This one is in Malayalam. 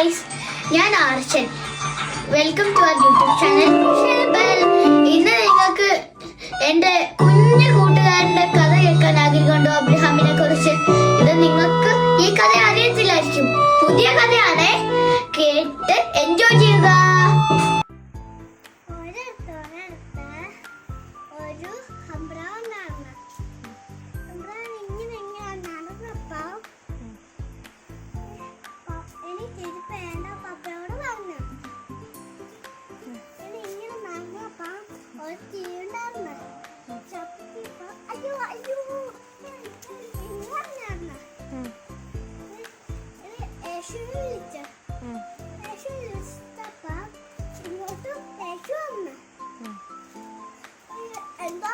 ഗൈസ്, ഞാൻ Archan. Welcome to our YouTube channel. ഇന്ന് നിങ്ങൾക്ക് എൻ്റെ കുഞ്ഞു കൂട്ടുകാരൻ്റെ കഥ കേൾക്കാൻ ആഗ്രഹമുണ്ടോ? അബ്രഹാമിനെ കുറിച്ച്. ഇത് നിങ്ങൾക്ക് ഈ കഥ അറിയത്തില്ലായിരിക്കും, പുതിയ കഥയാണ്. കേട്ട് എൻജോയ് ചെയ്യുക. എന്തോ